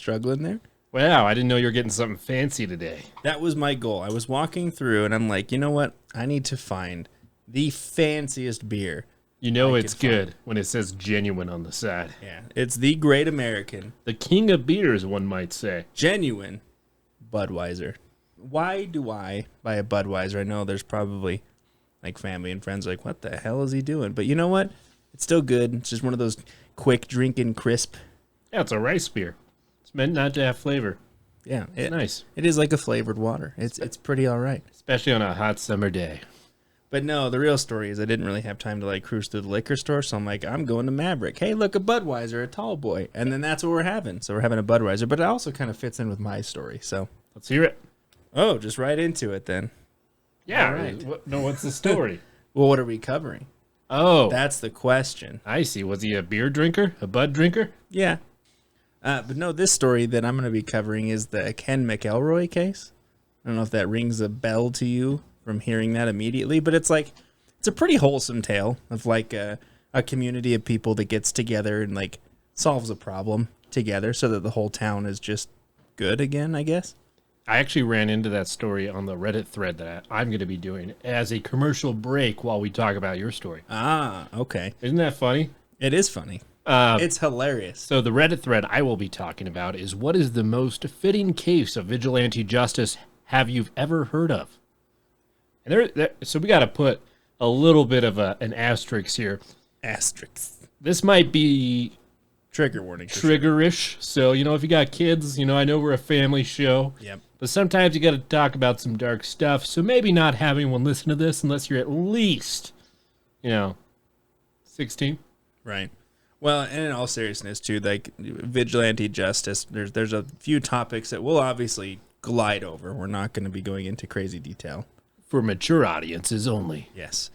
struggling there? Wow, I didn't know you were getting something fancy today. That was my goal. I was walking through and I'm like, you know what? I need to find the fanciest beer. You know it's good when it says genuine on the side. Yeah, it's the Great American. The king of beers, one might say. Genuine Budweiser. Why do I buy a Budweiser? I know there's probably like family and friends like, what the hell is he doing? But you know what? It's still good. It's just one of those quick drinking crisp. Yeah, it's a rice beer. It's meant not to have flavor. Yeah, it's nice. It is like a flavored water. It's pretty all right. Especially on a hot summer day. But no, the real story is I didn't really have time to like cruise through the liquor store, so I'm like, I'm going to Maverick. Hey, look, a Budweiser, a tall boy. And then that's what we're having. So we're having a Budweiser, but it also kind of fits in with my story. So let's hear it. Oh, just right into it then. Yeah, all right. What's the story? Well, what are we covering? Oh. That's the question. I see. Was he a beer drinker? A Bud drinker? Yeah. But no, this story that I'm going to be covering is the Ken McElroy case. I don't know if that rings a bell to you from hearing that immediately, but it's like, it's a pretty wholesome tale of like a community of people that gets together and like solves a problem together so that the whole town is just good again, I guess. I actually ran into that story on the Reddit thread that I'm going to be doing as a commercial break while we talk about your story. Ah, okay. Isn't that funny? It is funny. It's hilarious. So the Reddit thread I will be talking about is, what is the most fitting case of vigilante justice have you ever heard of? And so we got to put a little bit of an asterisk here. Asterisk. This might be trigger warning. Triggerish. Sure. So, you know, if you got kids, you know, I know we're a family show. Yep. But sometimes you got to talk about some dark stuff. So maybe not have anyone listen to this unless you're at least, 16. Right. Well, and in all seriousness, too, like vigilante justice, there's a few topics that we'll obviously glide over. We're not going to be going into crazy detail. For mature audiences only. Yes.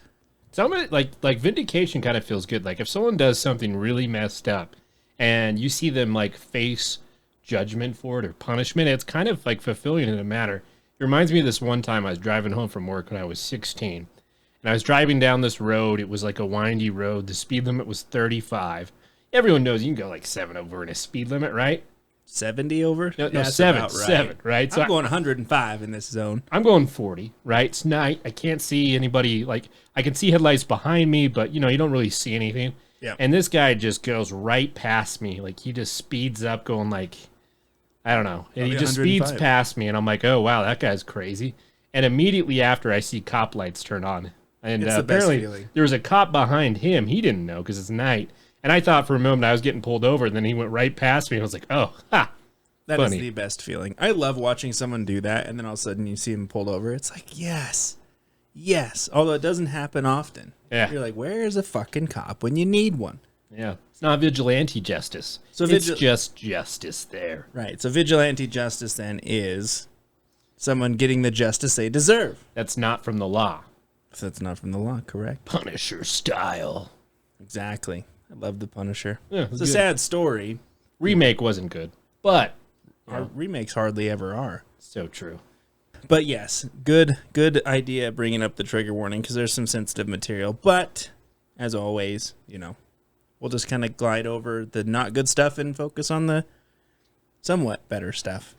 Somebody like vindication kind of feels good. Like if someone does something really messed up and you see them like face judgment for it or punishment, it's kind of like fulfilling in a manner. It reminds me of this one time I was driving home from work when I was 16. And I was driving down this road. It was like a windy road. The speed limit was 35. Everyone knows you can go like 7 over in a speed limit, right? 70 over? No, yeah, 7, right? So I'm going 105 in this zone. I'm going 40, right? It's night. I can't see anybody. Like, I can see headlights behind me, but, you don't really see anything. Yeah. And this guy just goes right past me. Like, he just speeds up going like, I don't know. And he just speeds past me, and I'm like, oh, wow, that guy's crazy. And immediately after, I see cop lights turn on. And apparently there was a cop behind him. He didn't know because it's night. And I thought for a moment I was getting pulled over, and then he went right past me. And I was like, oh, ha. That is the best feeling. I love watching someone do that, and then all of a sudden you see him pulled over. It's like, yes. Although it doesn't happen often. Yeah. You're like, where's a fucking cop when you need one? Yeah. It's not vigilante justice. So it's just justice there. Right. So vigilante justice then is someone getting the justice they deserve. That's not from the law. So that's not from the law, correct? Punisher style. Exactly. I love the Punisher. Yeah, it's a sad story. Remake wasn't good, but our remakes hardly ever are. So true. But yes, good idea bringing up the trigger warning because there's some sensitive material. But as always, we'll just kind of glide over the not good stuff and focus on the somewhat better stuff.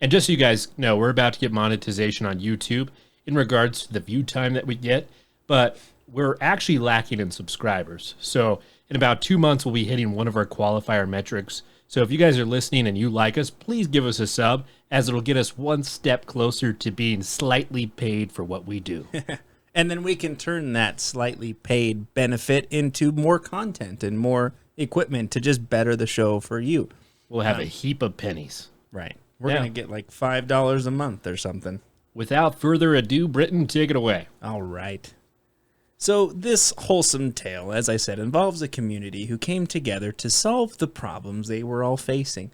And just so you guys know, we're about to get monetization on YouTube in regards to the view time that we get, but we're actually lacking in subscribers. So in about 2 months, we'll be hitting one of our qualifier metrics. So if you guys are listening and you like us, please give us a sub, as it'll get us one step closer to being slightly paid for what we do. And then we can turn that slightly paid benefit into more content and more equipment to just better the show for you. We'll have a heap of pennies. Right. We're going to get like $5 a month or something. Without further ado, Britton, take it away. All right. So this wholesome tale, as I said, involves a community who came together to solve the problems they were all facing.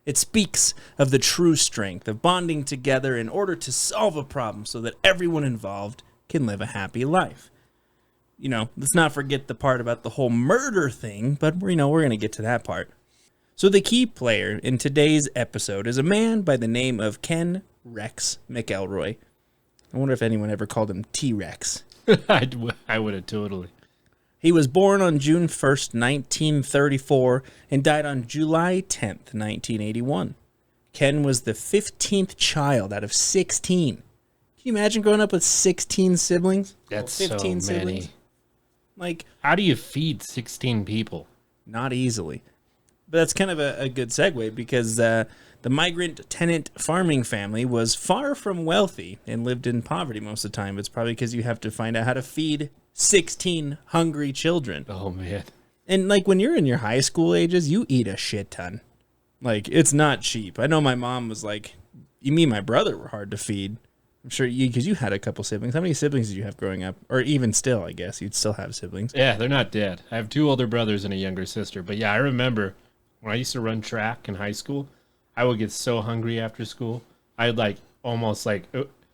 It speaks of the true strength of bonding together in order to solve a problem so that everyone involved can live a happy life. Let's not forget the part about the whole murder thing, but we're going to get to that part. So the key player in today's episode is a man by the name of Ken Rex McElroy. I wonder if anyone ever called him T-Rex. I would have totally. He was born on June 1st, 1934, and died on July 10th, 1981. Ken was the 15th child out of 16. Can you imagine growing up with 16 siblings? That's 15 so many. siblings? Like, how do you feed 16 people? Not easily. But that's kind of a good segue because the migrant tenant farming family was far from wealthy and lived in poverty most of the time. It's probably because you have to find out how to feed 16 hungry children. Oh, man. And like when you're in your high school ages, you eat a shit ton. Like, it's not cheap. I know my mom was like, me and my brother were hard to feed. I'm sure because you had a couple siblings. How many siblings did you have growing up? Or even still, I guess. You'd still have siblings. Yeah, they're not dead. I have 2 older brothers and a younger sister. But yeah, I remember when I used to run track in high school, I would get so hungry after school. I'd like almost like,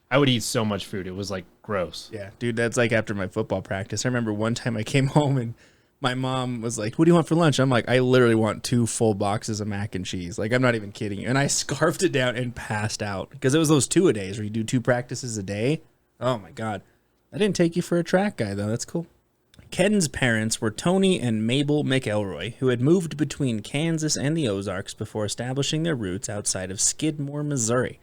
I would eat so much food. It was like gross. Yeah, dude, that's like after my football practice. I remember one time I came home and my mom was like, what do you want for lunch? I'm like, I literally want 2 full boxes of mac and cheese. Like, I'm not even kidding you. And I scarfed it down and passed out because it was those 2-a-days where you do 2 practices a day. Oh, my God. I didn't take you for a track guy, though. That's cool. Ken's parents were Tony and Mabel McElroy, who had moved between Kansas and the Ozarks before establishing their roots outside of Skidmore, Missouri.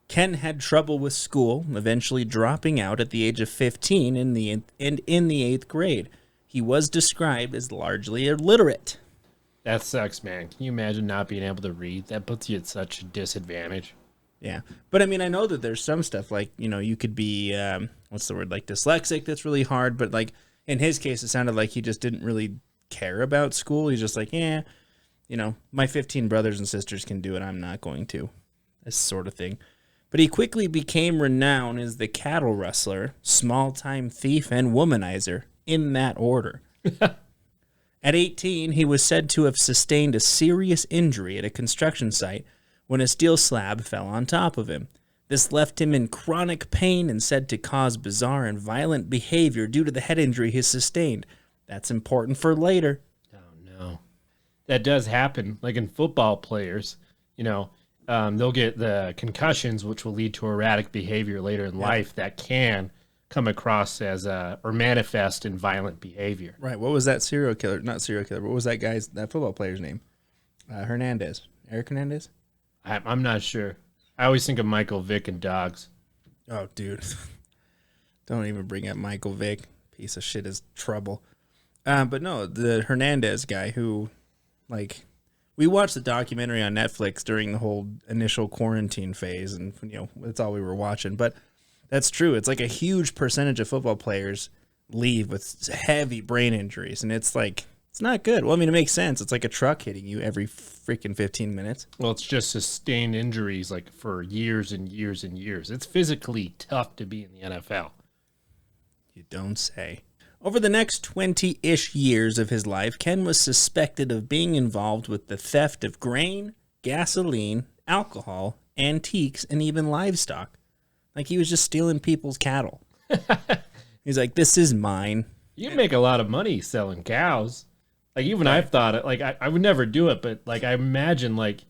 Ken had trouble with school, eventually dropping out at the age of 15 in the 8th grade. He was described as largely illiterate. That sucks, man. Can you imagine not being able to read? That puts you at such a disadvantage. Yeah. But I mean, I know that there's some stuff like, you could be, what's the word, like dyslexic. That's really hard. But like in his case, it sounded like he just didn't really care about school. He's just like, my 15 brothers and sisters can do it. I'm not going to. This sort of thing. But he quickly became renowned as the cattle rustler, small-time thief, and womanizer. In that order. At 18, he was said to have sustained a serious injury at a construction site when a steel slab fell on top of him. This left him in chronic pain and said to cause bizarre and violent behavior due to the head injury he sustained. That's important for later. Oh, no. That does happen. Like in football players, they'll get the concussions, which will lead to erratic behavior later in life that can come across as or manifest in violent behavior. Right. What was that not serial killer, what was that football player's name? Hernandez. Eric Hernandez? I'm not sure. I always think of Michael Vick and dogs. Oh, dude. Don't even bring up Michael Vick. Piece of shit is trouble. But no, the Hernandez guy who, like, we watched the documentary on Netflix during the whole initial quarantine phase, and, that's all we were watching. But that's true. It's like a huge percentage of football players leave with heavy brain injuries, and it's like, it's not good. Well, I mean, it makes sense. It's like a truck hitting you every freaking 15 minutes. Well, it's just sustained injuries like for years and years and years. It's physically tough to be in the NFL. You don't say. Over the next 20-ish years of his life, Ken was suspected of being involved with the theft of grain, gasoline, alcohol, antiques, and even livestock. Like, he was just stealing people's cattle. He's like, this is mine. You can make a lot of money selling cows. Like, even I've thought it. Like, I would never do it, but, like, I imagine, like,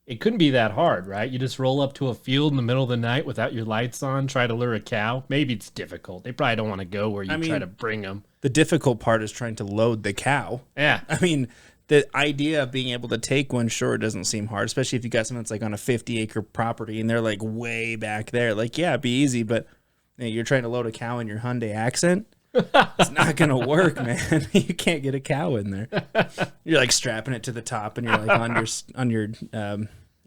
it couldn't be that hard, right? You just roll up to a field in the middle of the night without your lights on, try to lure a cow. Maybe it's difficult. They probably don't want to go where you try to bring them. The difficult part is trying to load the cow. Yeah. I mean, the idea of being able to take one, sure, doesn't seem hard, especially if you got someone that's like on a 50-acre property and they're like way back there. Like, yeah, it'd be easy, but you're trying to load a cow in your Hyundai Accent. It's not going to work, man. You can't get a cow in there. You're like strapping it to the top and you're like on your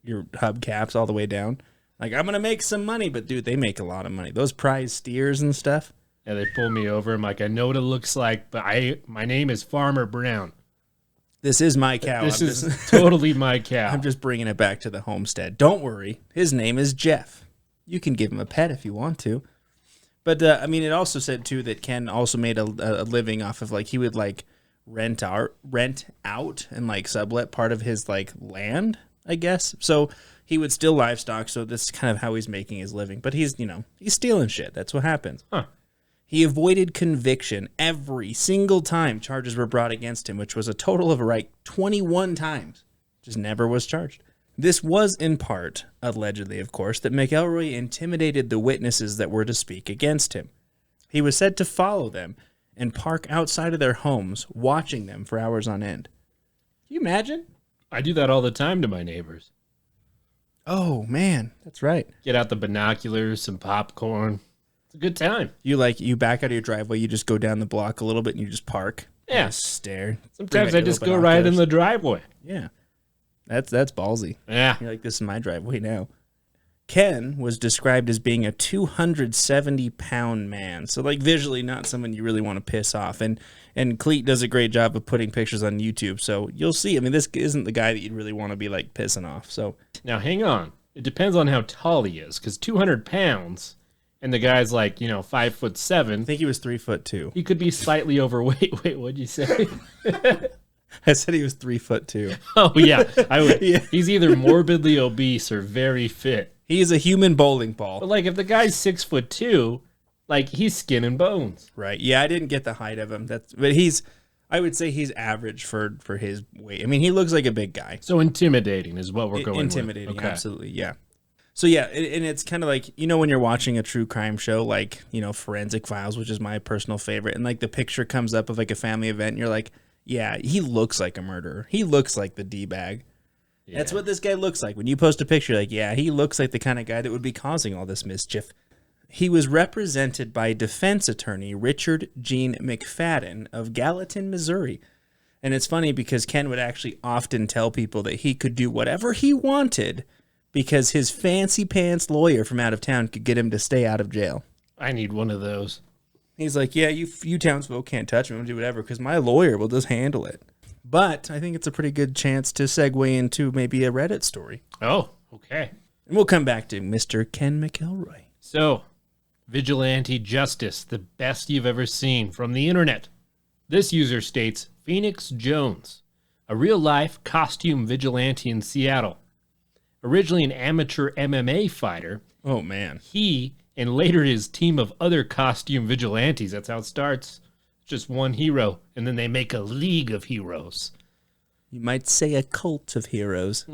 hubcaps all the way down. Like, I'm going to make some money, but dude, they make a lot of money. Those prize steers and stuff. Yeah, they pull me over. I'm like, I know what it looks like, but my name is Farmer Brown. This is my cow. This is totally my cow. I'm just bringing it back to the homestead. Don't worry. His name is Jeff. You can give him a pet if you want to. But, I mean, it also said, too, that Ken also made a living off of, like, he would, like, rent out and, like, sublet part of his, like, land, I guess. So he would steal livestock, so this is kind of how he's making his living. But he's stealing shit. That's what happens. Huh. He avoided conviction every single time charges were brought against him, which was a total of, 21 times. Just never was charged. This was in part, allegedly of course, that McElroy intimidated the witnesses that were to speak against him. He was said to follow them and park outside of their homes, watching them for hours on end. Can you imagine? I do that all the time to my neighbors. Oh, man. That's right. Get out the binoculars, some popcorn. It's a good time. You back out of your driveway, you just go down the block a little bit and you just park. Yeah. Just stare. Sometimes I just go right in the driveway. Yeah. That's ballsy. Yeah. You're like, this is my driveway now. Ken was described as being a 270-pound man. So, like, visually not someone you really want to piss off. And Cleet does a great job of putting pictures on YouTube. So you'll see. I mean, this isn't the guy that you'd really want to be, like, pissing off. So now, hang on. It depends on how tall he is, because 200 pounds, and the guy's like, 5'7". I think he was 3'2". He could be slightly overweight. Wait, what'd you say? I said he was 3'2". Oh, yeah. I would. Yeah. He's either morbidly obese or very fit. He's a human bowling ball. But, like, if the guy's 6'2", like, he's skin and bones. Right. Yeah, I didn't get the height of him. I would say he's average for his weight. I mean, he looks like a big guy. So intimidating is what we're going Intimidating, with. Okay. Absolutely, yeah. So, yeah, and it's kind of like, when you're watching a true crime show, like, Forensic Files, which is my personal favorite, and, like, the picture comes up of, like, a family event, and you're like, yeah, he looks like a murderer. He looks like the D-bag. Yeah. That's what this guy looks like. When you post a picture, like, yeah, he looks like the kind of guy that would be causing all this mischief. He was represented by defense attorney Richard Gene McFadden of Gallatin, Missouri. And it's funny because Ken would actually often tell people that he could do whatever he wanted because his fancy pants lawyer from out of town could get him to stay out of jail. I need one of those. He's like, yeah, you townsfolk can't touch me. I'm going to do whatever because my lawyer will just handle it. But I think it's a pretty good chance to segue into maybe a Reddit story. Oh, okay. And we'll come back to Mr. Ken McElroy. So, Vigilante Justice, the best you've ever seen from the internet. This user states, Phoenix Jones, a real-life costume vigilante in Seattle. Originally an amateur MMA fighter. Oh, man. He, and later his team of other costume vigilantes, that's how it starts. Just one hero, and then they make a league of heroes. You might say a cult of heroes.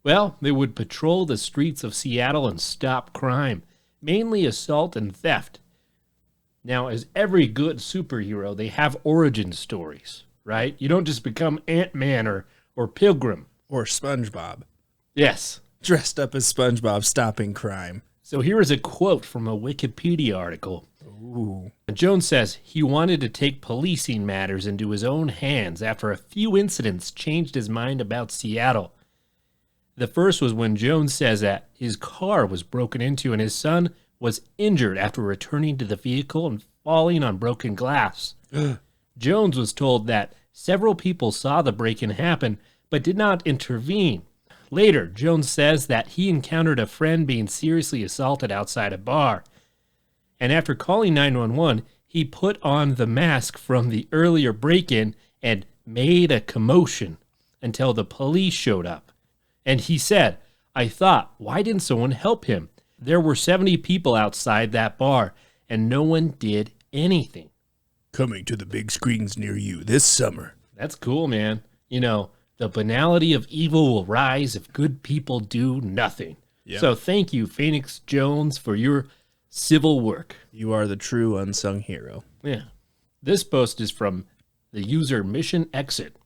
Well, they would patrol the streets of Seattle and stop crime, mainly assault and theft. Now, as every good superhero, they have origin stories, right? You don't just become Ant-Man or Pilgrim. Or SpongeBob. Yes. Dressed up as SpongeBob stopping crime. So here is a quote from a Wikipedia article. Ooh. Jones says he wanted to take policing matters into his own hands after a few incidents changed his mind about Seattle. The first was when Jones says that his car was broken into and his son was injured after returning to the vehicle and falling on broken glass. Jones was told that several people saw the break-in happen but did not intervene. Later, Jones says that he encountered a friend being seriously assaulted outside a bar. And after calling 911, he put on the mask from the earlier break-in and made a commotion until the police showed up. And he said, I thought, why didn't someone help him? There were 70 people outside that bar, and no one did anything. Coming to the big screens near you this summer. That's cool, man. The banality of evil will rise if good people do nothing. Yep. So thank you, Phoenix Jones, for your civil work. You are the true unsung hero. Yeah. This post is from the user Mission Exit.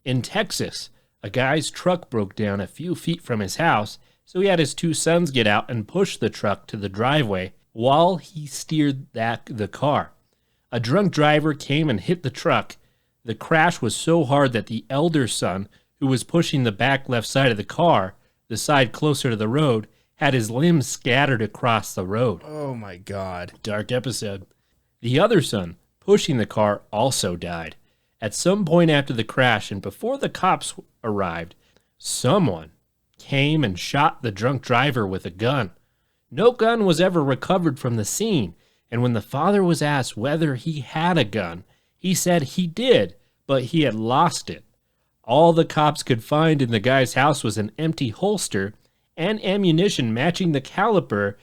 In Texas, a guy's truck broke down a few feet from his house, so he had his two sons get out and push the truck to the driveway while he steered the car. A drunk driver came and hit the truck. The crash was so hard that the elder son, who was pushing the back left side of the car, the side closer to the road, had his limbs scattered across the road. Oh my God. Dark episode. The other son, pushing the car, also died. At some point after the crash and before the cops arrived, someone came and shot the drunk driver with a gun. No gun was ever recovered from the scene, and when the father was asked whether he had a gun, he said he did, but he had lost it. All the cops could find in the guy's house was an empty holster and ammunition matching the caliber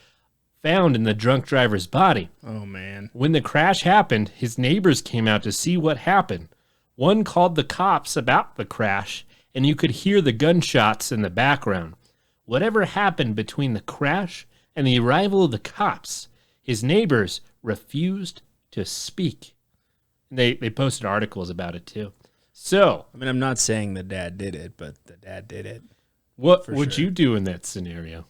found in the drunk driver's body. Oh, man. When the crash happened, his neighbors came out to see what happened. One called the cops about the crash, and you could hear the gunshots in the background. Whatever happened between the crash and the arrival of the cops, his neighbors refused to speak. They posted articles about it, too. So, I mean, I'm not saying the dad did it, but the dad did it. What For would sure. you do in that scenario?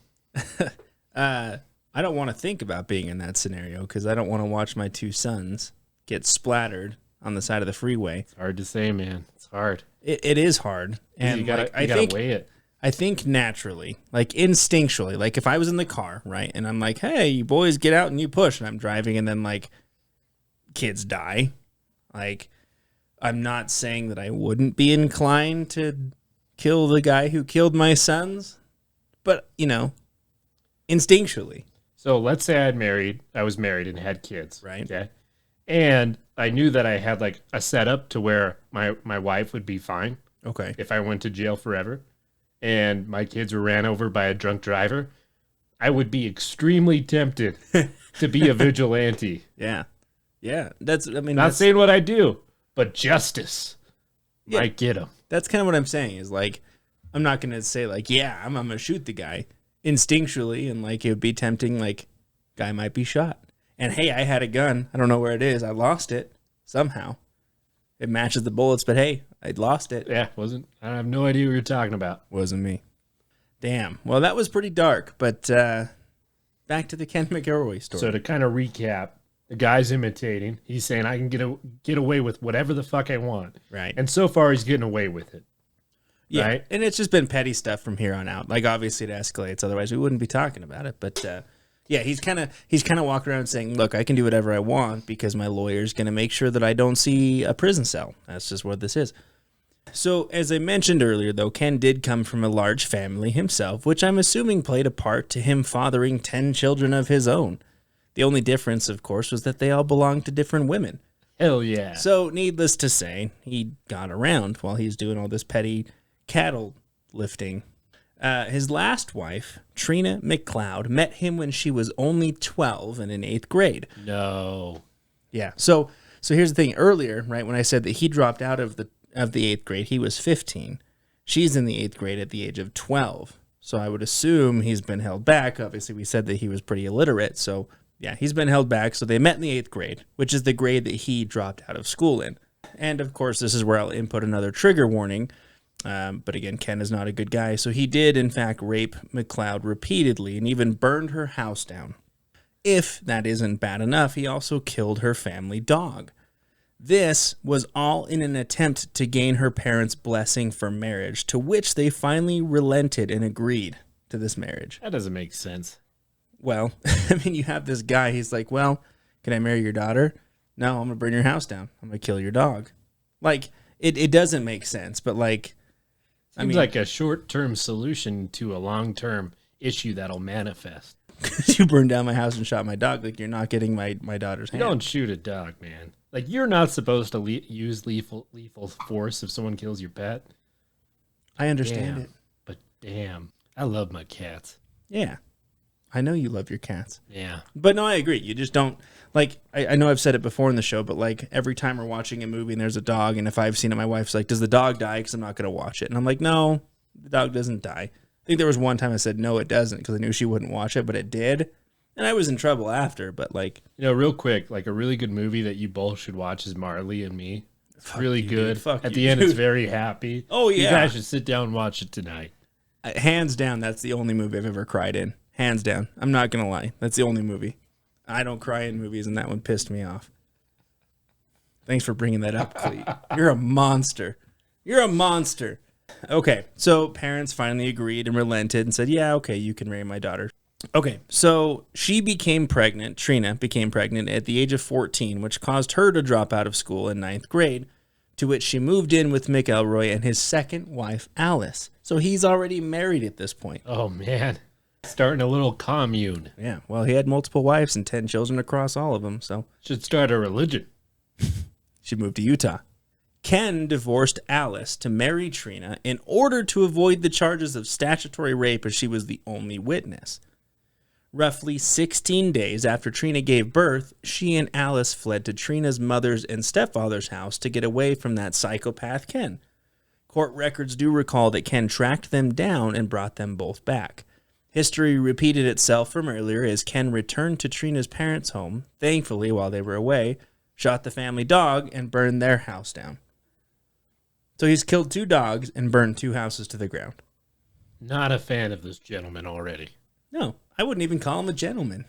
I don't want to think about being in that scenario because I don't want to watch my two sons get splattered on the side of the freeway. It's hard to say, man. It's hard. It is hard, and You gotta, like, you gotta weigh it. I think naturally, like instinctually, like if I was in the car, right, and I'm like, hey, you boys get out and you push, and I'm driving, and then like kids die, like I'm not saying that I wouldn't be inclined to kill the guy who killed my sons, but instinctually. So let's say I was married and had kids. Right. Okay. And I knew that I had like a setup to where my wife would be fine Okay. if I went to jail forever and my kids were ran over by a drunk driver. I would be extremely tempted to be a vigilante. Yeah. Yeah. Not saying what I do, but justice might get him. That's kind of what I'm saying is like, I'm not going to say like, yeah, I'm going to shoot the guy instinctually. And like, it would be tempting. Like guy might be shot. And hey, I had a gun. I don't know where it is. I lost it somehow. It matches the bullets, but hey, I lost it. Yeah. I have no idea what you're talking about. Wasn't me. Damn. Well, that was pretty dark, but back to the Ken McElroy story. So to kind of recap, the guy's imitating. He's saying, I can get away with whatever the fuck I want. Right. And so far, he's getting away with it. Yeah, right? And it's just been petty stuff from here on out. Like obviously it escalates, otherwise we wouldn't be talking about it. But yeah, he's kind of walking around saying, "Look, I can do whatever I want because my lawyer's going to make sure that I don't see a prison cell." That's just what this is. So as I mentioned earlier, though, Ken did come from a large family himself, which I'm assuming played a part to him fathering 10 children of his own. The only difference, of course, was that they all belonged to different women. Hell yeah. So needless to say, he got around while he's doing all this petty cattle lifting. His last wife, Trina McLeod, met him when she was only 12 and in 8th grade. No. Yeah. So here's the thing. Earlier, right, when I said that he dropped out of the 8th grade, he was 15. She's in the 8th grade at the age of 12. So I would assume he's been held back. Obviously, we said that he was pretty illiterate. So yeah, he's been held back. So they met in the 8th grade, which is the grade that he dropped out of school in. And of course, this is where I'll input another trigger warning. But again, Ken is not a good guy. So he did, in fact, rape McLeod repeatedly and even burned her house down. If that isn't bad enough, he also killed her family dog. This was all in an attempt to gain her parents' blessing for marriage, to which they finally relented and agreed to this marriage. That doesn't make sense. Well, I mean, you have this guy, he's like, well, can I marry your daughter? No, I'm going to burn your house down. I'm going to kill your dog. Like, it doesn't make sense, but like, Seems like a short-term solution to a long-term issue that'll manifest. you burned down my house and shot my dog, like you're not getting my daughter's hand. You don't shoot a dog, man. Like, you're not supposed to use lethal force if someone kills your pet. I understand it. But damn, I love my cats. Yeah. I know you love your cats. Yeah. But no, I agree. You just don't, like, I know I've said it before in the show, but like every time we're watching a movie and there's a dog, and if I've seen it, my wife's like, does the dog die? Because I'm not going to watch it. And I'm like, no, the dog doesn't die. I think there was one time I said, no, it doesn't, because I knew she wouldn't watch it, but it did. And I was in trouble after, but like. You know, real quick, like a really good movie that you both should watch is Marley and Me. It's really good. At the end, it's very happy. Oh, yeah. You guys should sit down and watch it tonight. Hands down, that's the only movie I've ever cried in. Hands down. I'm not going to lie. That's the only movie. I don't cry in movies, and that one pissed me off. Thanks for bringing that up, Cleet. You're a monster. You're a monster. Okay, so parents finally agreed and relented and said, yeah, okay, you can marry my daughter. Okay, so she became pregnant, Trina became pregnant at the age of 14, which caused her to drop out of school in 9th grade, to which she moved in with McElroy and his second wife, Alice. So he's already married at this point. Oh, man. Starting a little commune. Yeah, well, he had multiple wives and 10 children across all of them, so. Should start a religion. She moved to Utah. Ken divorced Alice to marry Trina in order to avoid the charges of statutory rape, as she was the only witness. Roughly 16 days after Trina gave birth, she and Alice fled to Trina's mother's and stepfather's house to get away from that psychopath Ken. Court records do recall that Ken tracked them down and brought them both back. History repeated itself from earlier as Ken returned to Trina's parents' home, thankfully while they were away, shot the family dog, and burned their house down. So he's killed 2 dogs and burned 2 houses to the ground. Not a fan of this gentleman already. No, I wouldn't even call him a gentleman.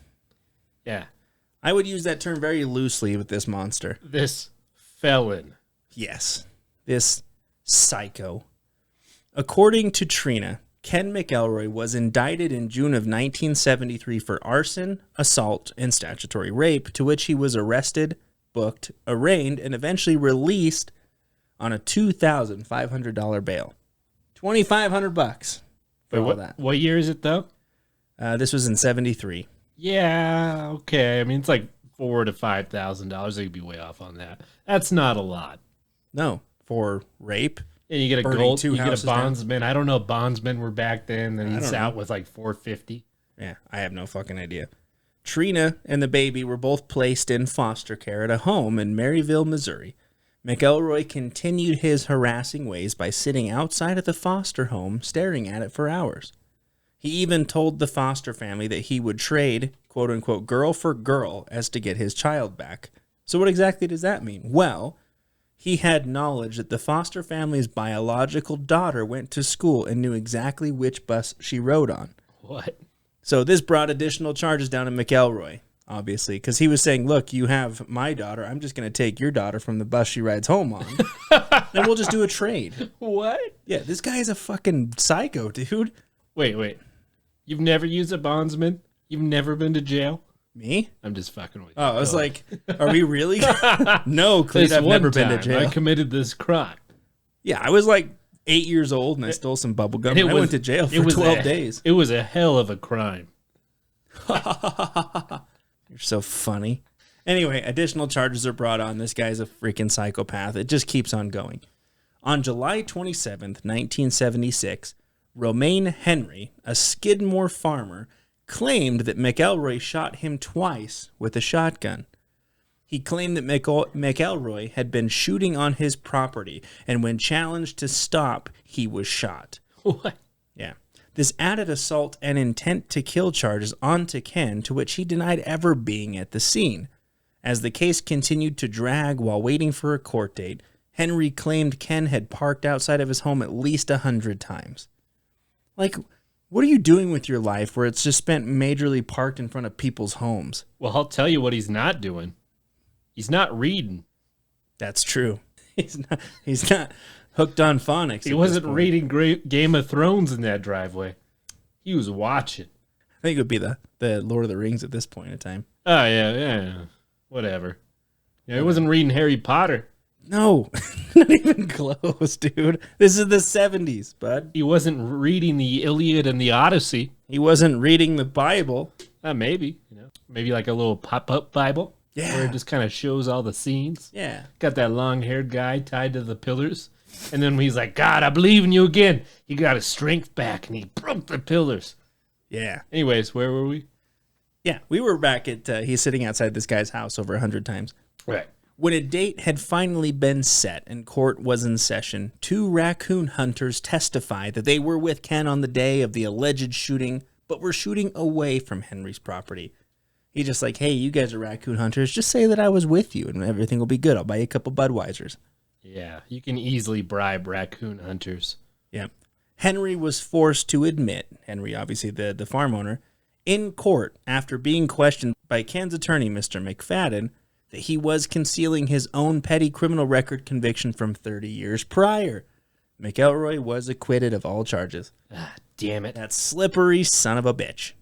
Yeah. I would use that term very loosely with this monster. This felon. Yes, this psycho. According to Trina, Ken McElroy was indicted in June of 1973 for arson, assault, and statutory rape, to which he was arrested, booked, arraigned, and eventually released on a $2,500 bail. $2,500 for all that. What year is it, though? This was in 73. Yeah, okay. I mean, it's like $4,000 to $5,000. They could be way off on that. That's not a lot. No, for rape. And you get a Burning you get a bondsman. I don't know if bondsmen were back then. Then he's out with like $450. Yeah, I have no fucking idea. Trina and the baby were both placed in foster care at a home in Maryville, Missouri. McElroy continued his harassing ways by sitting outside of the foster home, staring at it for hours. He even told the foster family that he would trade, quote-unquote, girl for girl as to get his child back. So what exactly does that mean? Well, he had knowledge that the foster family's biological daughter went to school and knew exactly which bus she rode on. What? So this brought additional charges down to McElroy, obviously, because he was saying, look, you have my daughter. I'm just going to take your daughter from the bus she rides home on. Then we'll just do a trade. What? Yeah, this guy is a fucking psycho, dude. Wait. You've never used a bondsman? You've never been to jail? Me? I'm just fucking with you. Oh, I was like, are we really? No, Cleet, I've never been to jail. I committed this crime. Yeah, I was like 8 years old and I stole some bubble gum. And I went to jail for 12 days. It was a hell of a crime. You're so funny. Anyway, additional charges are brought on. This guy's a freaking psychopath. It just keeps on going. On July 27th, 1976, Romaine Henry, a Skidmore farmer, claimed that McElroy shot him twice with a shotgun. He claimed that McElroy had been shooting on his property, and when challenged to stop, he was shot. What? Yeah. This added assault and intent to kill charges onto Ken, to which he denied ever being at the scene. As the case continued to drag while waiting for a court date, Henry claimed Ken had parked outside of his home at least 100 times. Like, what are you doing with your life where it's just spent majorly parked in front of people's homes? Well, I'll tell you what he's not doing. He's not reading. That's true. He's not hooked on phonics. He wasn't reading Game of Thrones in that driveway. He was watching. I think it would be the Lord of the Rings at this point in time. Oh, yeah. Whatever. Yeah, he wasn't reading Harry Potter. No, not even close, dude. This is the 70s, bud. He wasn't reading the Iliad and the Odyssey. He wasn't reading the Bible. Maybe, maybe like a little pop-up Bible. Yeah. Where it just kind of shows all the scenes. Yeah. Got that long-haired guy tied to the pillars. And then when he's like, God, I believe in you again. He got his strength back and he broke the pillars. Yeah. Anyways, where were we? Yeah, we were back at, he's sitting outside this guy's house over 100 times. Right. When a date had finally been set and court was in session, 2 raccoon hunters testified that they were with Ken on the day of the alleged shooting, but were shooting away from Henry's property. He's just like, hey, you guys are raccoon hunters. Just say that I was with you and everything will be good. I'll buy you a couple Budweisers. Yeah, you can easily bribe raccoon hunters. Yeah. Henry was forced to admit, Henry, obviously the farm owner, in court after being questioned by Ken's attorney, Mr. McFadden, that he was concealing his own petty criminal record conviction from 30 years prior. McElroy was acquitted of all charges. Ah, damn it. That slippery son of a bitch.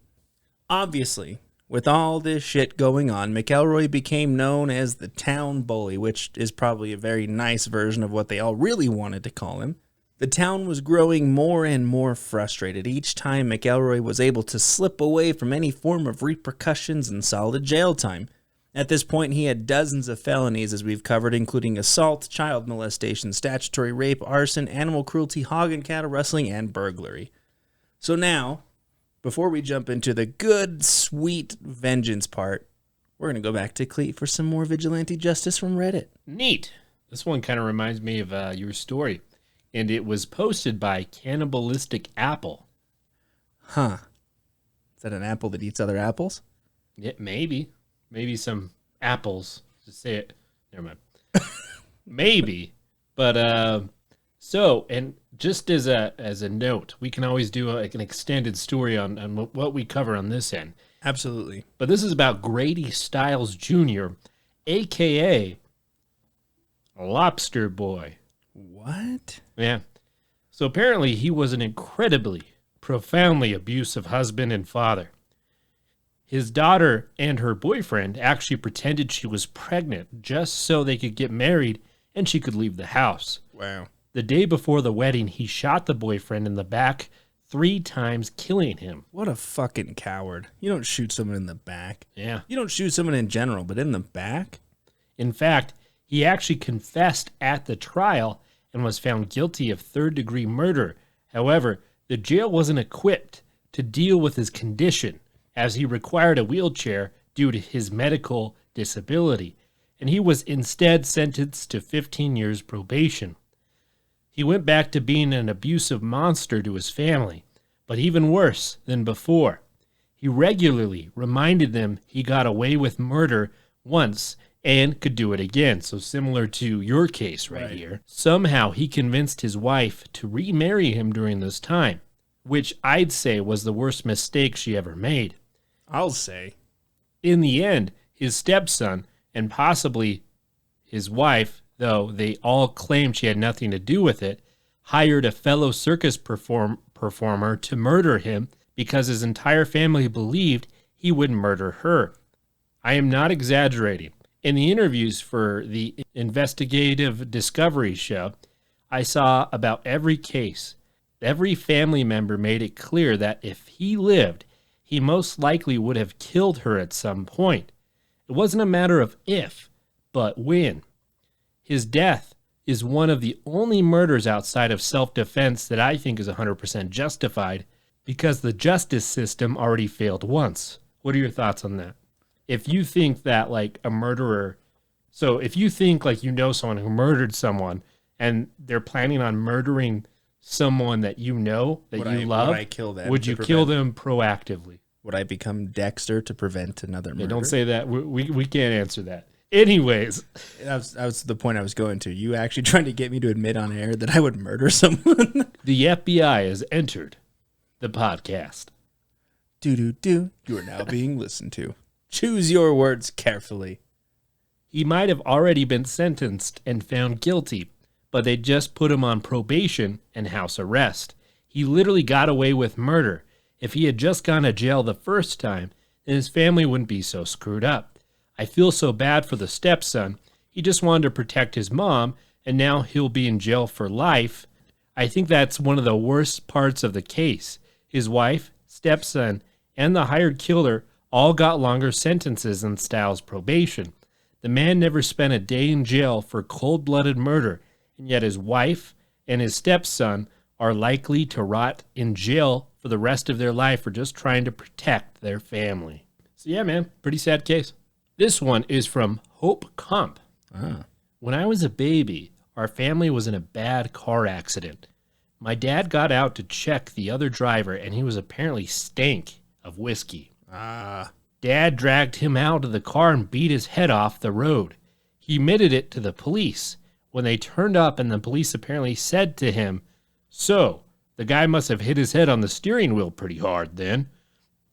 Obviously, with all this shit going on, McElroy became known as the town bully, which is probably a very nice version of what they all really wanted to call him. The town was growing more and more frustrated each time McElroy was able to slip away from any form of repercussions and solid jail time. At this point, he had dozens of felonies, as we've covered, including assault, child molestation, statutory rape, arson, animal cruelty, hog and cattle rustling, and burglary. So now, before we jump into the good, sweet vengeance part, we're going to go back to Cleet for some more vigilante justice from Reddit. Neat. This one kind of reminds me of your story, and it was posted by Cannibalistic Apple. Huh. Is that an apple that eats other apples? Yeah, maybe. Maybe some apples. Just say it. Never mind. Maybe. But, and Just as a note, we can always do an extended story on what we cover on this end. Absolutely. But this is about Grady Stiles Jr., a.k.a. Lobster Boy. What? Yeah. So apparently he was an incredibly, profoundly abusive husband and father. His daughter and her boyfriend actually pretended she was pregnant just so they could get married and she could leave the house. Wow. The day before the wedding, he shot the boyfriend in the back 3 times, killing him. What a fucking coward. You don't shoot someone in the back. Yeah. You don't shoot someone in general, but in the back? In fact, he actually confessed at the trial and was found guilty of third-degree murder. However, the jail wasn't equipped to deal with his condition, as he required a wheelchair due to his medical disability, and he was instead sentenced to 15 years probation. He went back to being an abusive monster to his family, but even worse than before. He regularly reminded them he got away with murder once and could do it again. So similar to your case right here. Somehow he convinced his wife to remarry him during this time, which I'd say was the worst mistake she ever made. I'll say. In the end, his stepson and possibly his wife, though they all claimed she had nothing to do with it, hired a fellow circus performer to murder him because his entire family believed he would murder her. I am not exaggerating. In the interviews for the Investigative Discovery show, I saw about every case. Every family member made it clear that if he lived, he most likely would have killed her at some point. It wasn't a matter of if, but when. His death is one of the only murders outside of self-defense that I think is 100% justified because the justice system already failed once. What are your thoughts on that? If you think that like a murderer, so if you think like you know someone who murdered someone and they're planning on murdering someone that you know, that you love, would I kill them would you kill them proactively? Would I become Dexter to prevent another murder? Yeah, don't say that. We can't answer that. Anyways. That was the point I was going to. You actually trying to get me to admit on air that I would murder someone? The FBI has entered the podcast. Do. You are now being listened to. Choose your words carefully. He might have already been sentenced and found guilty, but they just put him on probation and house arrest. He literally got away with murder. If he had just gone to jail the first time, then his family wouldn't be so screwed up. I feel so bad for the stepson. He just wanted to protect his mom, and now he'll be in jail for life. I think that's one of the worst parts of the case. His wife, stepson, and the hired killer all got longer sentences than Stiles' probation. The man never spent a day in jail for cold-blooded murder, and yet his wife and his stepson are likely to rot in jail for the rest of their life for just trying to protect their family. So yeah, man, pretty sad case. This one is from Hope Comp. When I was a baby, our family was in a bad car accident. My dad got out to check the other driver, and he was apparently stank of whiskey. Dad dragged him out of the car and beat his head off the road. He admitted it to the police. When they turned up and the police apparently said to him, "So, the guy must have hit his head on the steering wheel pretty hard then."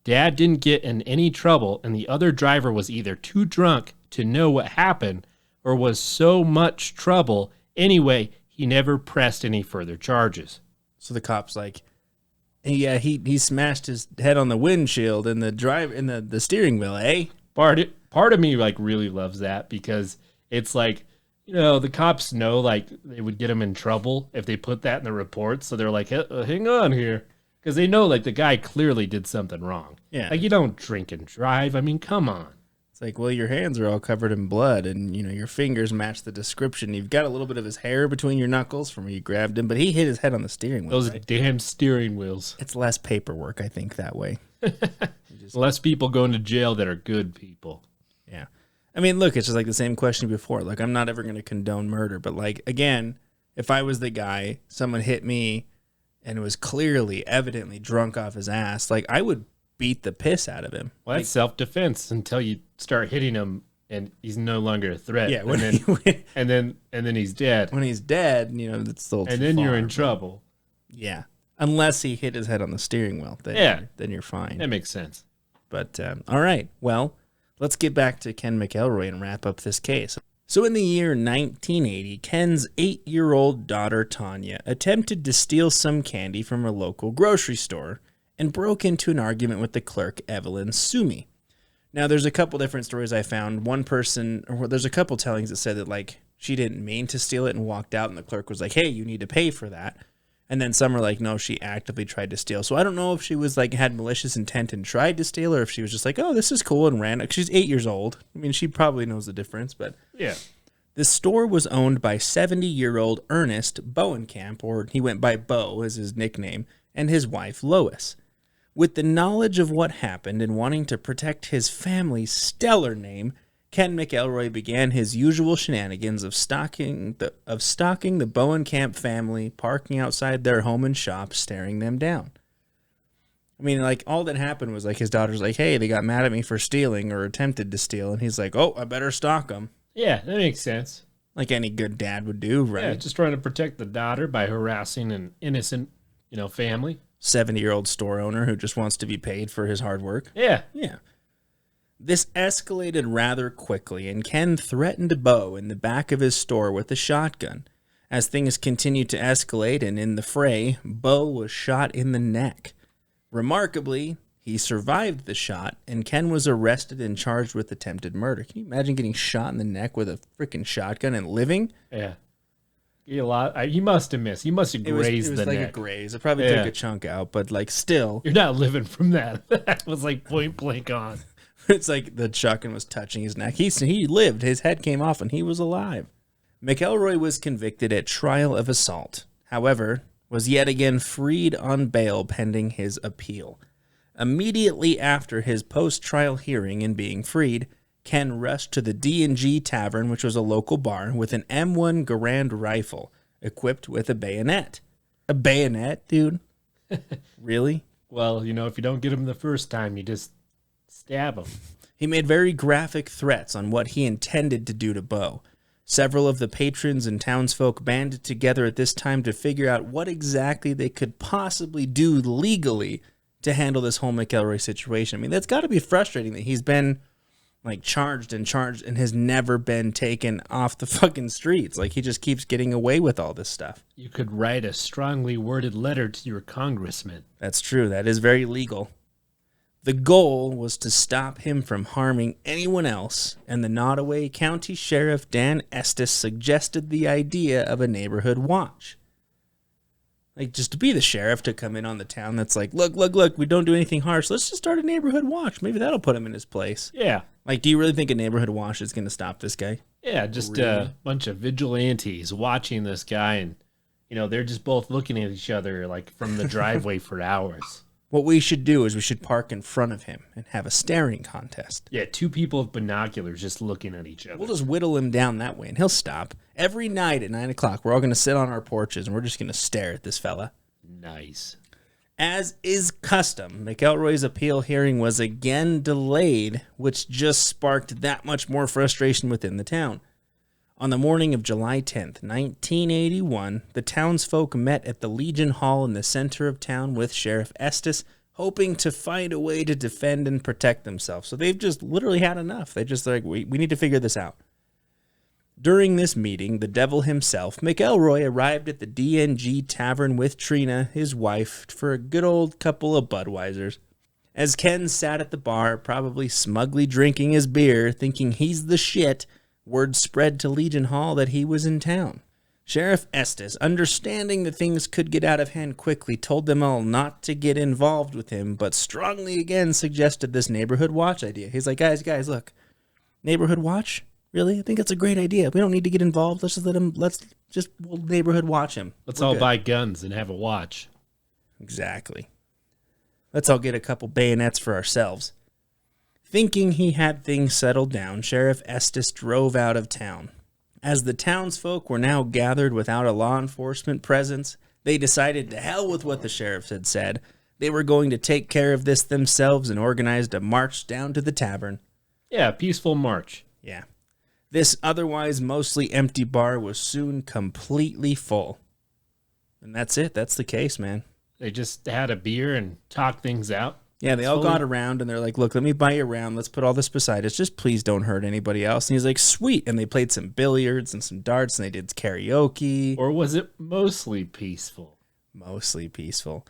Dad didn't get in any trouble, and the other driver was either too drunk to know what happened or was so much trouble anyway, he never pressed any further charges. So the cop's like, yeah, he smashed his head on the windshield and the steering wheel, eh? Part of me like really loves that because it's like, you know, the cops know like they would get him in trouble if they put that in the report, so they're like, hang on here, because they know like the guy clearly did something wrong. Yeah, like you don't drink and drive. I mean, come on. It's like, well, your hands are all covered in blood, and you know your fingers match the description. You've got a little bit of his hair between your knuckles from where you grabbed him, but he hit his head on the steering wheel. Those damn steering wheels. It's less paperwork, I think, that way. Less people going to jail that are good people. Yeah. I mean, look, it's just like the same question before. Like, I'm not ever going to condone murder, but like, again, if I was the guy, someone hit me and was clearly, evidently drunk off his ass, like, I would beat the piss out of him. Well, that's self-defense until you start hitting him and he's no longer a threat. Yeah. And then he's dead. When he's dead, you know, that's still and then you're in trouble. Yeah. Unless he hit his head on the steering wheel, then you're fine. That makes sense. But, all right. Well, let's get back to Ken McElroy and wrap up this case. So in the year 1980, Ken's 8-year-old daughter, Tanya, attempted to steal some candy from a local grocery store and broke into an argument with the clerk, Evelyn Sumi. Now, there's a couple different stories I found. There's a couple tellings that said that, like, she didn't mean to steal it and walked out, and the clerk was like, hey, you need to pay for that. And then some are like, no, she actively tried to steal. So I don't know if she was like had malicious intent and tried to steal, or if she was just like, oh, this is cool and ran. She's 8 years old. I mean, she probably knows the difference, but yeah. The store was owned by 70-year-old Ernest Bowenkamp, or he went by Bo as his nickname, and his wife, Lois. With the knowledge of what happened and wanting to protect his family's stellar name, Ken McElroy began his usual shenanigans of stalking the Bowenkamp family, parking outside their home and shop, staring them down. I mean, like, all that happened was, like, his daughter's like, hey, they got mad at me for stealing or attempted to steal, and he's like, oh, I better stalk them. Yeah, that makes sense. Like any good dad would do, right? Yeah, just trying to protect the daughter by harassing an innocent, family. 70-year-old store owner who just wants to be paid for his hard work. Yeah. Yeah. This escalated rather quickly, and Ken threatened Bo in the back of his store with a shotgun. As things continued to escalate, and in the fray, Bo was shot in the neck. Remarkably, he survived the shot, and Ken was arrested and charged with attempted murder. Can you imagine getting shot in the neck with a freaking shotgun and living? Yeah. He must have missed. He must have grazed the neck. It was like a graze. It probably took a chunk out, but like still. You're not living from that. That was like point blank on. It's like the shotgun was touching his neck. He lived. His head came off, and he was alive. McElroy was convicted at trial of assault. However, was yet again freed on bail pending his appeal. Immediately after his post-trial hearing and being freed, Ken rushed to the D&G Tavern, which was a local bar, with an M1 Garand rifle equipped with a bayonet. A bayonet, dude? Really? Well, if you don't get him the first time, you just stab him. He made very graphic threats on what he intended to do to Bo. Several of the patrons and townsfolk banded together at this time to figure out what exactly they could possibly do legally to handle this whole McElroy situation. I mean, that's got to be frustrating that he's been like charged and has never been taken off the fucking streets. Like, he just keeps getting away with all this stuff. You could write a strongly worded letter to your congressman. That's true. That is very legal. The goal was to stop him from harming anyone else, and the Nottoway County Sheriff Dan Estes suggested the idea of a neighborhood watch. Like, just to be the sheriff to come in on the town that's like, look, we don't do anything harsh. Let's just start a neighborhood watch. Maybe that'll put him in his place. Yeah. Like, do you really think a neighborhood watch is going to stop this guy? Yeah, just a bunch of vigilantes watching this guy, and, they're just both looking at each other, like, from the driveway for hours. What we should do is we should park in front of him and have a staring contest. Yeah, two people with binoculars just looking at each other. We'll just whittle him down that way, and he'll stop. Every night at 9 o'clock, we're all going to sit on our porches, and we're just going to stare at this fella. Nice. As is custom, McElroy's appeal hearing was again delayed, which just sparked that much more frustration within the town. On the morning of July 10th, 1981, the townsfolk met at the Legion Hall in the center of town with Sheriff Estes, hoping to find a way to defend and protect themselves. So they've just literally had enough. They're just like, we need to figure this out. During this meeting, the devil himself, McElroy, arrived at the D&G Tavern with Trina, his wife, for a good old couple of Budweisers. As Ken sat at the bar, probably smugly drinking his beer, thinking he's the shit, word spread to Legion Hall that he was in town. Sheriff Estes, understanding that things could get out of hand quickly, told them all not to get involved with him, but strongly again suggested this neighborhood watch idea. He's like, guys, look, neighborhood watch? Really? I think that's a great idea. We don't need to get involved. We'll neighborhood watch him. Let's all buy guns and have a watch. Exactly. Let's all get a couple bayonets for ourselves. Thinking he had things settled down, Sheriff Estes drove out of town. As the townsfolk were now gathered without a law enforcement presence, they decided to hell with what the sheriff had said. They were going to take care of this themselves and organized a march down to the tavern. Yeah, peaceful march. Yeah. This otherwise mostly empty bar was soon completely full. And that's it. That's the case, man. They just had a beer and talked things out. Yeah, they all got around and they're like, look, let me buy you around. Let's put all this beside us. Just please don't hurt anybody else. And he's like, sweet. And they played some billiards and some darts and they did karaoke. Or was it mostly peaceful? Mostly peaceful.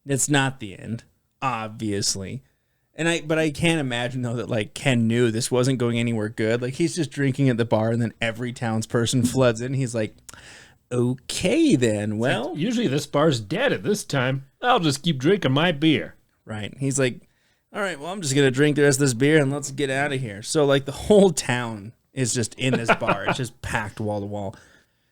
It's not the end, obviously. But I can't imagine, though, that, like, Ken knew this wasn't going anywhere good. Like, he's just drinking at the bar and then every townsperson floods in. He's like, okay, then. Well, like, usually this bar's dead at this time. I'll just keep drinking my beer. Right. He's like, all right, well, I'm just going to drink the rest of this beer and let's get out of here. So, like, the whole town is just in this bar. It's just packed wall to wall.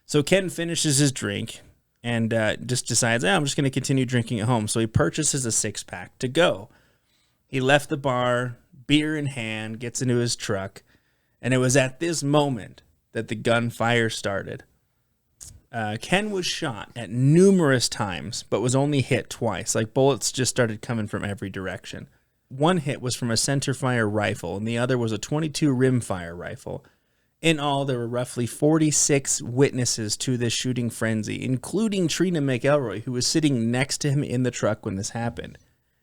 So Ken finishes his drink and just decides, I'm just going to continue drinking at home. So he purchases a 6-pack to go. He left the bar, beer in hand, gets into his truck, and it was at this moment that the gunfire started. Ken was shot at numerous times, but was only hit twice. Like, bullets just started coming from every direction. One hit was from a centerfire rifle, and the other was a .22 rimfire rifle. In all, there were roughly 46 witnesses to this shooting frenzy, including Trina McElroy, who was sitting next to him in the truck when this happened.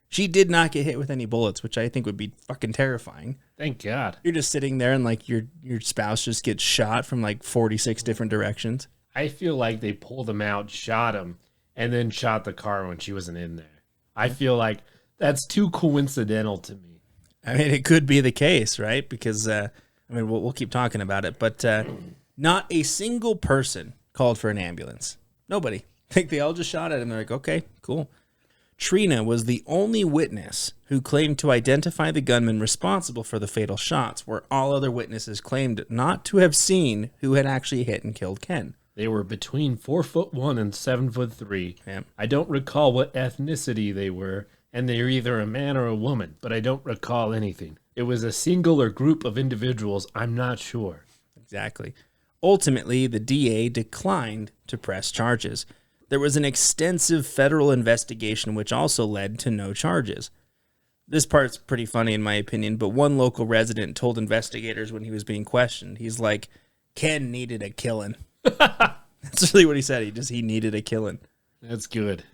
She did not get hit with any bullets, which I think would be fucking terrifying. Thank God. You're just sitting there and, like, your spouse just gets shot from, like, 46 different directions. I feel like they pulled him out, shot him, and then shot the car when she wasn't in there. I feel like that's too coincidental to me. I mean, it could be the case, right? Because, we'll keep talking about it, but not a single person called for an ambulance. Nobody. I think they all just shot at him. They're like, okay, cool. Trina was the only witness who claimed to identify the gunman responsible for the fatal shots, where all other witnesses claimed not to have seen who had actually hit and killed Ken. They were between 4'1" and 7'3". Yeah. I don't recall what ethnicity they were, and they were either a man or a woman, but I don't recall anything. It was a single or group of individuals, I'm not sure. Exactly. Ultimately, the DA declined to press charges. There was an extensive federal investigation which also led to no charges. This part's pretty funny in my opinion, but one local resident told investigators when he was being questioned, he's like, Ken needed a killing. That's really what he said. He needed a killing. That's good.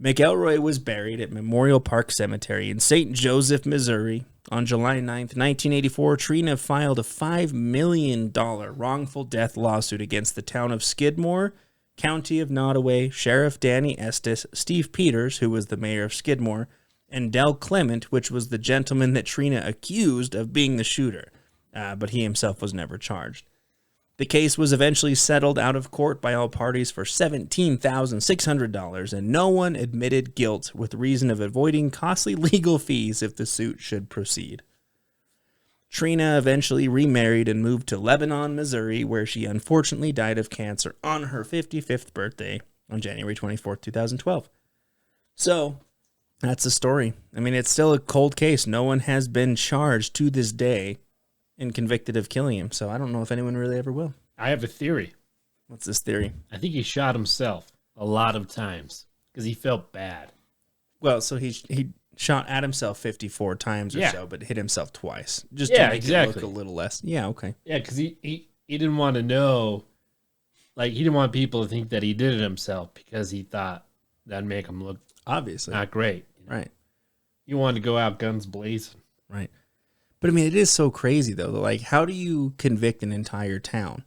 McElroy was buried at Memorial Park Cemetery in St. Joseph, Missouri. On July 9th, 1984, Trina filed a $5 million wrongful death lawsuit against the town of Skidmore, County of Nottoway, Sheriff Danny Estes, Steve Peters, who was the mayor of Skidmore, and Del Clement, which was the gentleman that Trina accused of being the shooter, but he himself was never charged. The case was eventually settled out of court by all parties for $17,600, and no one admitted guilt with reason of avoiding costly legal fees if the suit should proceed. Trina eventually remarried and moved to Lebanon, Missouri, where she unfortunately died of cancer on her 55th birthday on January 24, 2012. So, that's the story. I mean, it's still a cold case. No one has been charged to this day and convicted of killing him, so I don't know if anyone really ever will. I have a theory. What's this theory? I think he shot himself a lot of times because he felt bad. Well, so he shot at himself 54 times or so, but hit himself twice. Just to make it look a little less. Yeah, okay. Yeah, because he didn't want to know, like, he didn't want people to think that he did it himself because he thought that'd make him look obviously not great. You know? Right. You wanted to go out guns blazing. Right. But I mean, it is so crazy though. Like, how do you convict an entire town?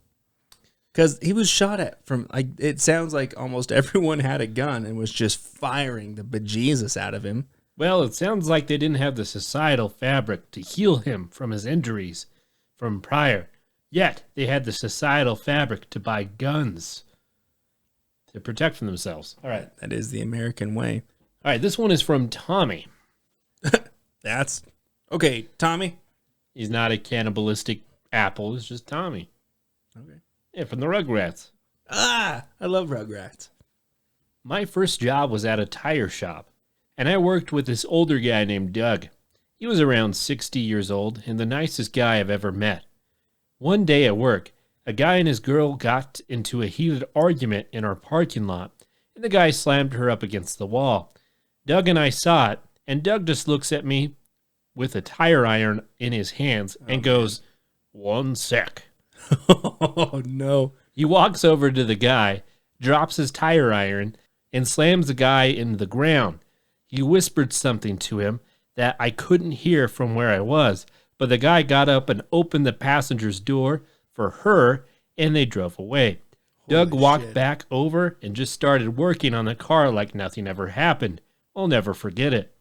Because he was shot at from, like, it sounds like almost everyone had a gun and was just firing the bejesus out of him. Well, it sounds like they didn't have the societal fabric to heal him from his injuries from prior. Yet, they had the societal fabric to buy guns to protect from themselves. All right. That is the American way. All right, this one is from Tommy. That's... Okay, Tommy? He's not a cannibalistic apple. It's just Tommy. Okay. Yeah, from the Rugrats. Ah, I love Rugrats. My first job was at a tire shop, and I worked with this older guy named Doug. He was around 60 years old and the nicest guy I've ever met. One day at work, a guy and his girl got into a heated argument in our parking lot, and the guy slammed her up against the wall. Doug and I saw it, and Doug just looks at me with a tire iron in his hands and goes, "1 sec." Oh, no. He walks over to the guy, drops his tire iron, and slams the guy into the ground. He whispered something to him that I couldn't hear from where I was, but the guy got up and opened the passenger's door for her, and they drove away. Doug walked back over and just started working on the car like nothing ever happened. I'll never forget it.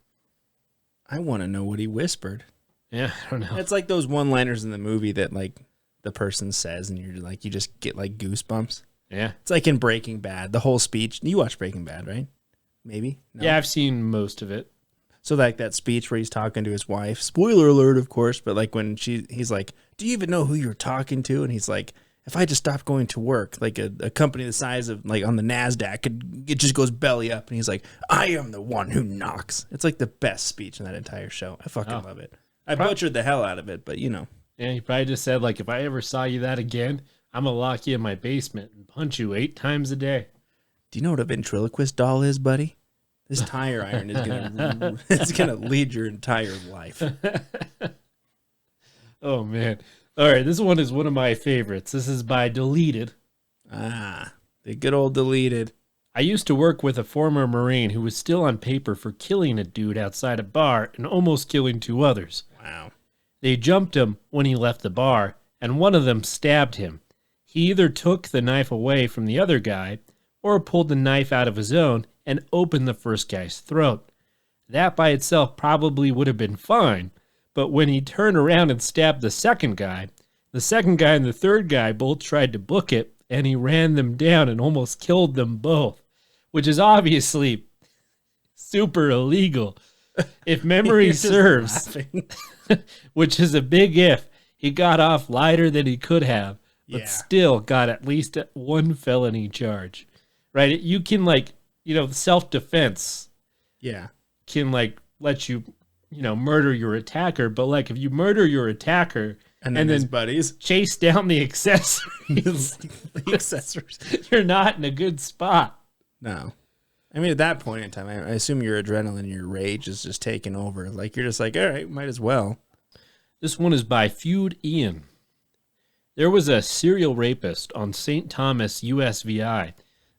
I want to know what he whispered. Yeah, I don't know. It's like those one-liners in the movie that like the person says, and you're like, you just get like goosebumps. Yeah. It's like in Breaking Bad, the whole speech. You watch Breaking Bad, right? Maybe? No? Yeah, I've seen most of it. So like that speech where he's talking to his wife, spoiler alert, of course, but like when he's like, do you even know who you're talking to? And he's like, if I just stopped going to work, like a company the size of like on the NASDAQ, it just goes belly up. And he's like, I am the one who knocks. It's like the best speech in that entire show. I fucking love it. I butchered the hell out of it, but you know. Yeah, he probably just said like, if I ever saw you that again, I'm going to lock you in my basement and punch you 8 times a day. Do you know what a ventriloquist doll is, buddy? This tire iron is gonna lead your entire life. Oh man! All right, this one is one of my favorites. This is by Deleted. Ah, the good old Deleted. I used to work with a former Marine who was still on paper for killing a dude outside a bar and almost killing 2 others. Wow. They jumped him when he left the bar, and one of them stabbed him. He either took the knife away from the other guy or pulled the knife out of his own and opened the first guy's throat. That by itself probably would have been fine, but when he turned around and stabbed the second guy and the third guy both tried to book it, and he ran them down and almost killed them both, which is obviously super illegal. If memory serves, which is a big if, he got off lighter than he could have, but still got at least 1 felony charge. Right? You can self-defense can let you, murder your attacker. But like if you murder your attacker and then his buddies chase down the accessories, you're not in a good spot. No. I mean, at that point in time, I assume your adrenaline, your rage is just taking over. Like you're just like, all right, might as well. This one is by Feud Ian. There was a serial rapist on St. Thomas USVI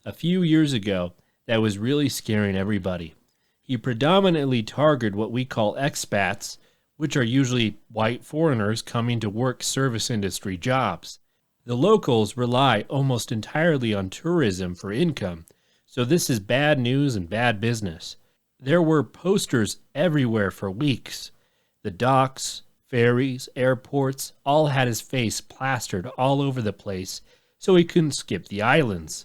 a few years ago that was really scaring everybody. He predominantly targeted what we call expats, which are usually white foreigners coming to work service industry jobs. The locals rely almost entirely on tourism for income, so this is bad news and bad business. There were posters everywhere for weeks. The docks, ferries, airports, all had his face plastered all over the place, so he couldn't skip the islands.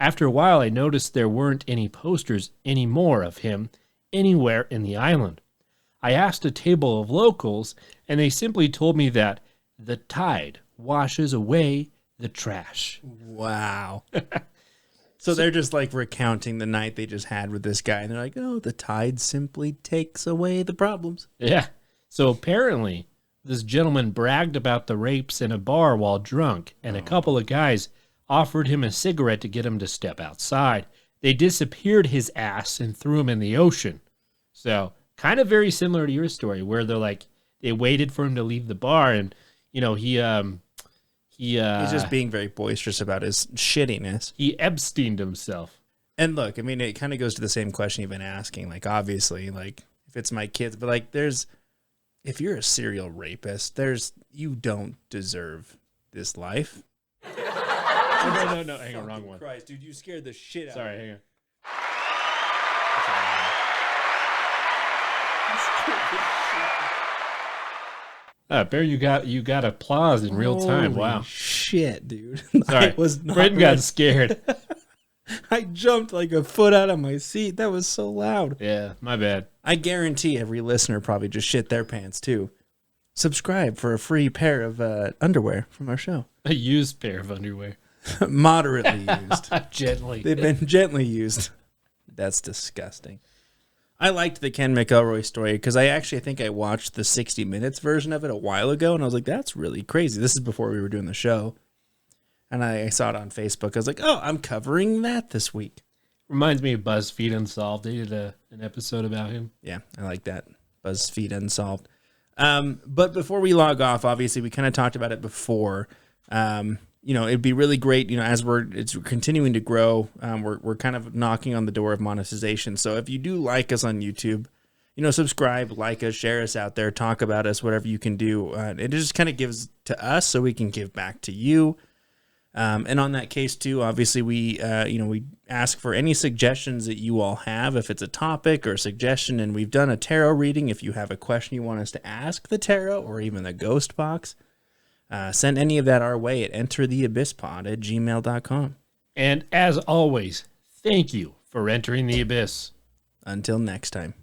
After a while, I noticed there weren't any posters anymore of him anywhere in the island. I asked a table of locals, and they simply told me that the tide washes away the trash. Wow. So they're just like recounting the night they just had with this guy, and they're like, oh, the tide simply takes away the problems. Yeah. So apparently, this gentleman bragged about the rapes in a bar while drunk, and a couple of guys offered him a cigarette to get him to step outside. They disappeared his ass and threw him in the ocean. So kind of very similar to your story, where they're like, they waited for him to leave the bar, and he's just being very boisterous about his shittiness. He Epsteined himself. And look, I mean, it kind of goes to the same question you've been asking. Like, obviously, like if it's my kids, but like, if you're a serial rapist, you don't deserve this life. No, hang on, wrong one. Christ, dude, you scared the shit out Sorry, of me. hang on. Bear, you got applause in real time. Holy Wow. Shit, dude. Sorry. I was not Brendan got scared. I jumped like a foot out of my seat. That was so loud. Yeah, my bad. I guarantee every listener probably just shit their pants too. Subscribe for a free pair of underwear from our show. A used pair of underwear. Moderately used. Gently. They've been gently used. That's disgusting. I liked the Ken McElroy story because I think I watched the 60 Minutes version of it a while ago, and I was like, that's really crazy. This is before we were doing the show. And I saw it on Facebook. I was like, oh, I'm covering that this week. Reminds me of BuzzFeed Unsolved. They did an episode about him. Yeah, I like that. BuzzFeed Unsolved. But before we log off, obviously, we kind of talked about it before. it'd be really great, as we're continuing to grow, we're kind of knocking on the door of monetization. So if you do like us on YouTube, subscribe, like us, share us out there, talk about us, whatever you can do. It just kind of gives to us so we can give back to you. And on that case too, obviously we ask for any suggestions that you all have, if it's a topic or a suggestion, and we've done a tarot reading. If you have a question you want us to ask the tarot or even the ghost box, send any of that our way at entertheabysspod@gmail.com. And as always, thank you for entering the abyss. Until next time.